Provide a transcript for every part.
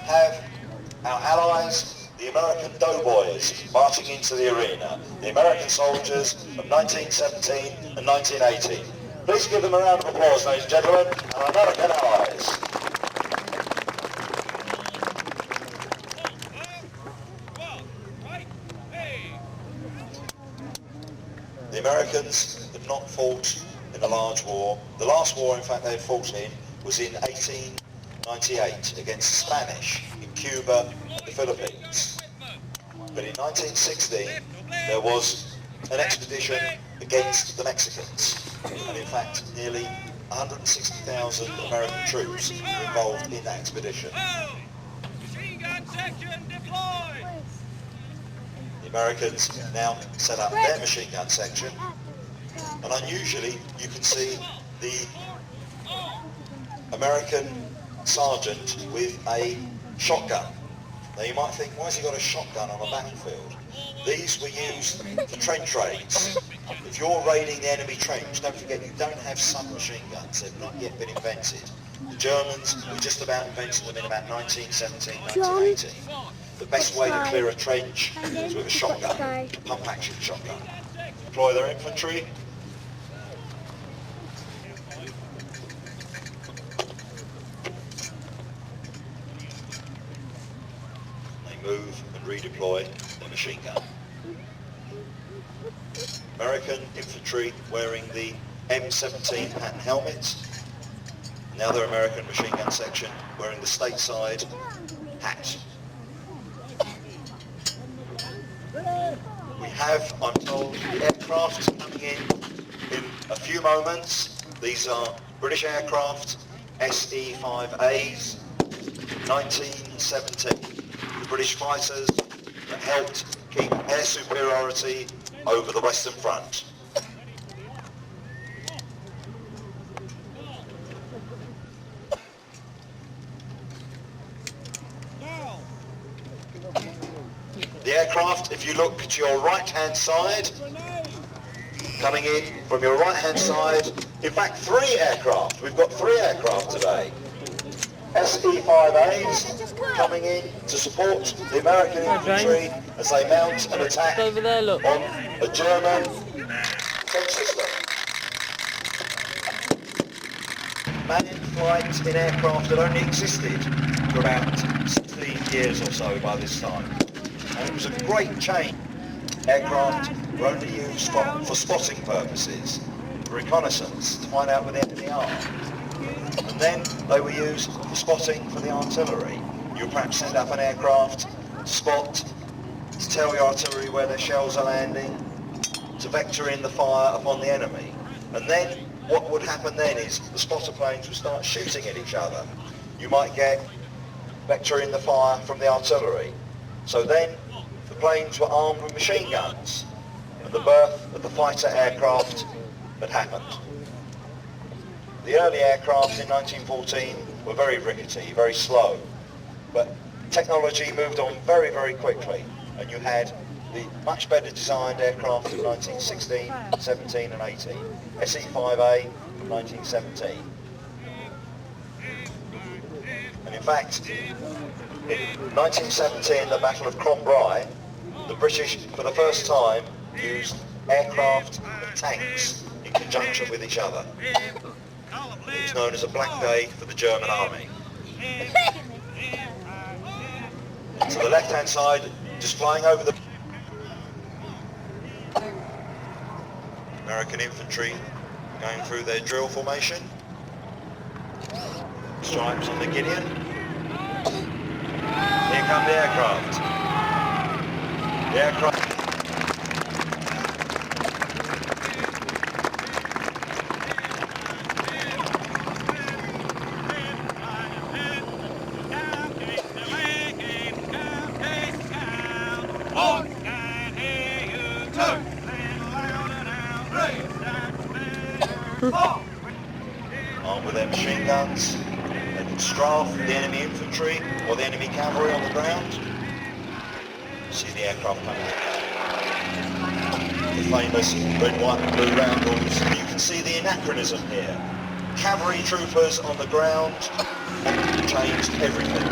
have our allies, the American Doughboys, marching into the arena. The American soldiers of 1917 and 1918. Please give them a round of applause, ladies and gentlemen, our American allies. The Americans had not fought in a large war. The last war, in fact, they had fought in was in 1898 against the Spanish in Cuba and the Philippines. But in 1916, there was an expedition against the Mexicans. And in fact, nearly 160,000 American troops were involved in that expedition. Machine gun section deployed! The Americans now set up their machine gun section, and unusually you can see the American sergeant with a shotgun. Now you might think, why has he got a shotgun on a battlefield? These were used for trench raids. If you're raiding the enemy trench, don't forget you don't have submachine guns, they've not yet been invented. The Germans were just about inventing them in about 1917, 1918. The best way to clear a trench is with a shotgun, a pump-action shotgun. Deploy their infantry. They move and redeploy their machine gun. American infantry wearing the M17 pattern helmets. Now their American machine gun section wearing the stateside hat. We have, I'm told, the aircraft coming in a few moments. These are British aircraft, SE-5As, 1917. The British fighters that helped keep air superiority over the Western Front. The aircraft, if you look to your right-hand side, coming in from your right-hand side, in fact 3 aircraft, we've got 3 aircraft today. SE-5As coming in to support the American infantry as they mount an attack over there, look. on a German defense system. Manned flight in aircraft had only existed for about 16 years or so by this time. And it was a great change. Aircraft were only used for spotting purposes, for reconnaissance, to find out where the enemy are. And then they were used for spotting for the artillery. You would perhaps send up an aircraft to spot, to tell your artillery where their shells are landing, to vector in the fire upon the enemy. And then what would happen then is the spotter planes would start shooting at each other. You might get vector in the fire from the artillery. So then the planes were armed with machine guns, and the birth of the fighter aircraft had happened. The early aircraft in 1914 were very rickety, very slow, but technology moved on very, very quickly, and you had the much better designed aircraft of 1916, 17 and 18, SE-5A from 1917. And in fact, in 1917, the Battle of Cronbrai, the British, for the first time, used aircraft and tanks in conjunction with each other. It was known as a black day for the German army. To the left-hand side, just flying over the American infantry, going through their drill formation. Stripes on the Gideon. Here come the aircraft. The aircraft. Armed with their machine guns, they can strafe the enemy infantry or the enemy cavalry on the ground. See the aircraft coming. The famous red, white and blue roundels. You can see the anachronism here. Cavalry troopers on the ground changed everything.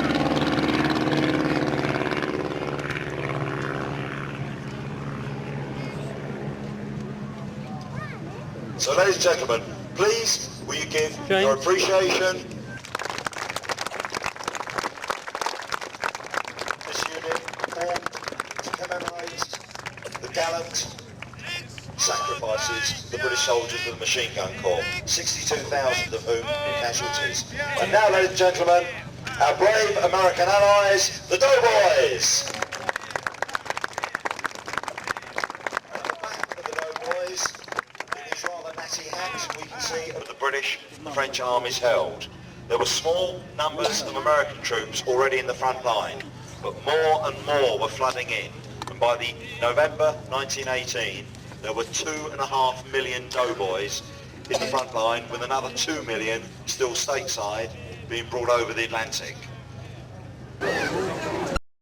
So ladies and gentlemen, please will you give your appreciation. This unit formed to commemorate the gallant sacrifices of the British soldiers of the Machine Gun Corps, 62,000 of whom were casualties. And now, ladies and gentlemen, our brave American allies, the Doughboys. At the back of the Doughboys, in these rather natty hats, we can see of the British and French armies held. There were small numbers of American troops already in the front line, but more and more were flooding in. And by the November 1918, there were 2.5 million Doughboys in the front line, with another 2 million still stateside being brought over the Atlantic.